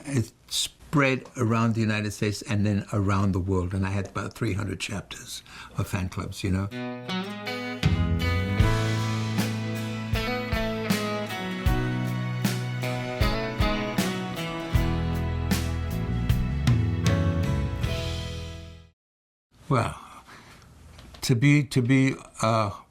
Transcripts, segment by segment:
It spread around the United States and then around the world, and I had about 300 chapters of fan clubs, you know. Well, to be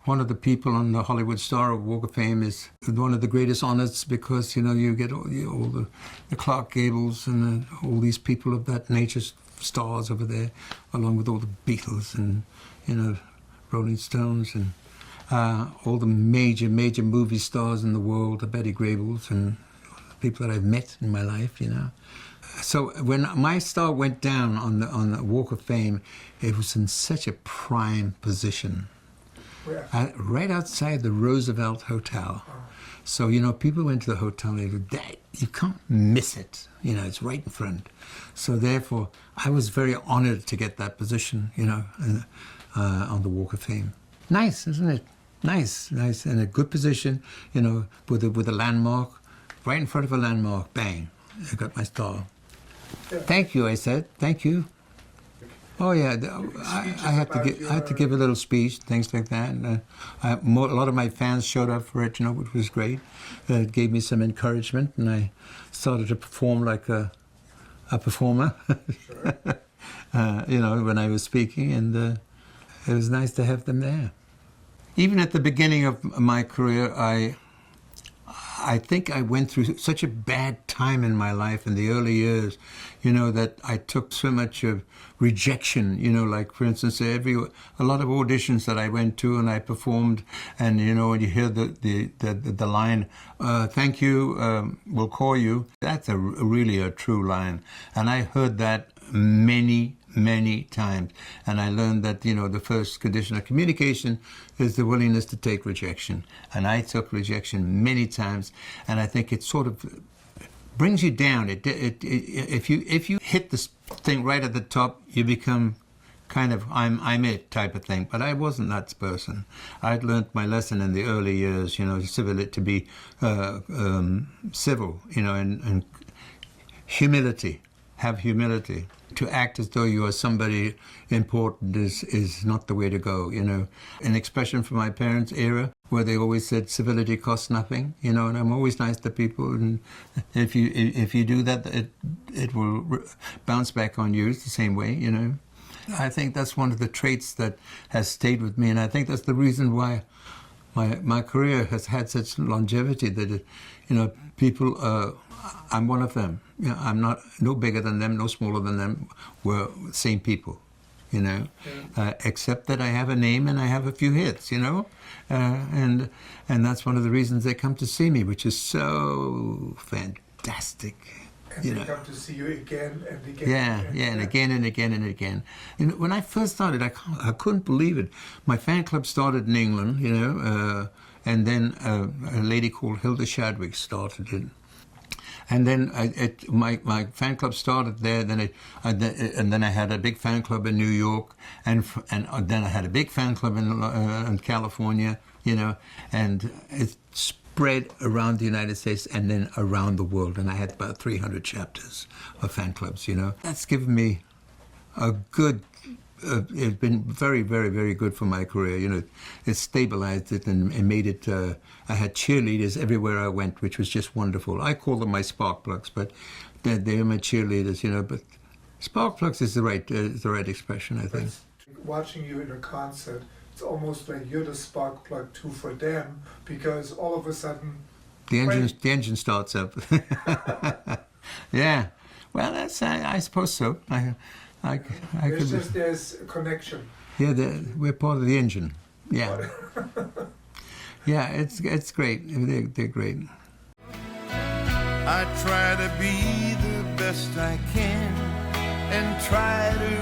one of the people on the Hollywood Star Walk of Fame is one of the greatest honors, because, you know, you get all the Clark Gables and all these people of that nature, stars over there, along with all the Beatles and, you know, Rolling Stones and all the major movie stars in the world, the Betty Grable and people that I've met in my life, you know. So when my star went down on the Walk of Fame, it was in such a prime position. Where? Right outside the Roosevelt Hotel. Oh. So, you know, people went to the hotel and they go, you can't miss it. You know, it's right in front. So therefore, I was very honored to get that position, you know, on the Walk of Fame. Nice, isn't it? Nice. In a good position, you know, with a landmark, right in front of a landmark, bang, I got my star. Yeah. Thank you, I said. Thank you. Oh yeah, I had to give a little speech, things like that. And, a lot of my fans showed up for it, you know, which was great. It gave me some encouragement, and I started to perform like a performer. Sure. You know, when I was speaking, and it was nice to have them there. Even at the beginning of my career, I think I went through such a bad time in my life in the early years, you know, that I took so much of rejection, you know, like, for instance, a lot of auditions that I went to and I performed, and, you know, when you hear the line, thank you, we'll call you, that's really a true line. And I heard that many times. And I learned that, you know, the first condition of communication is the willingness to take rejection. And I took rejection many times, and I think it sort of brings you down. If you hit this thing right at the top, you become kind of I'm it type of thing. But I wasn't that person. I'd learned my lesson in the early years, you know, to be civil, you know, and humility. Have humility. To act as though you are somebody important is not the way to go, you know. An expression from my parents' era where they always said civility costs nothing, you know, and I'm always nice to people, and if you do that, it will bounce back on you the same way, you know. I think that's one of the traits that has stayed with me, and I think that's the reason why my career has had such longevity, that you know, people, I'm one of them. You know, I'm no bigger than them, no smaller than them. We're the same people, you know, except that I have a name and I have a few hits, you know, and that's one of the reasons they come to see me, which is so fantastic. And you they know. come to see you again and again. And again and again and again. You know, when I first started, I couldn't believe it. My fan club started in England, you know, and then a lady called Hilda Shadwick started it. And then my fan club started there. And then I had a big fan club in New York, and then I had a big fan club in California, you know, and it spread around the United States and then around the world. And I had about 300 chapters of fan clubs, you know. That's given me a good. It's been very good for my career. You know, it stabilized it and made it. I had cheerleaders everywhere I went, which was just wonderful. I call them my spark plugs, but they're my cheerleaders. You know, but spark plugs is the right expression, I think. Watching you in a concert, it's almost like you're the spark plug too for them, because all of a sudden the engine starts up. Yeah, well, that's I suppose so. There's a connection. Yeah, we're part of the engine. Yeah. Yeah, it's great. They're great. I try to be the best I can and try to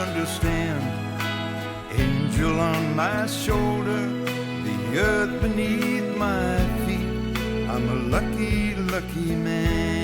understand. Angel on my shoulder, the earth beneath my feet. I'm a lucky man.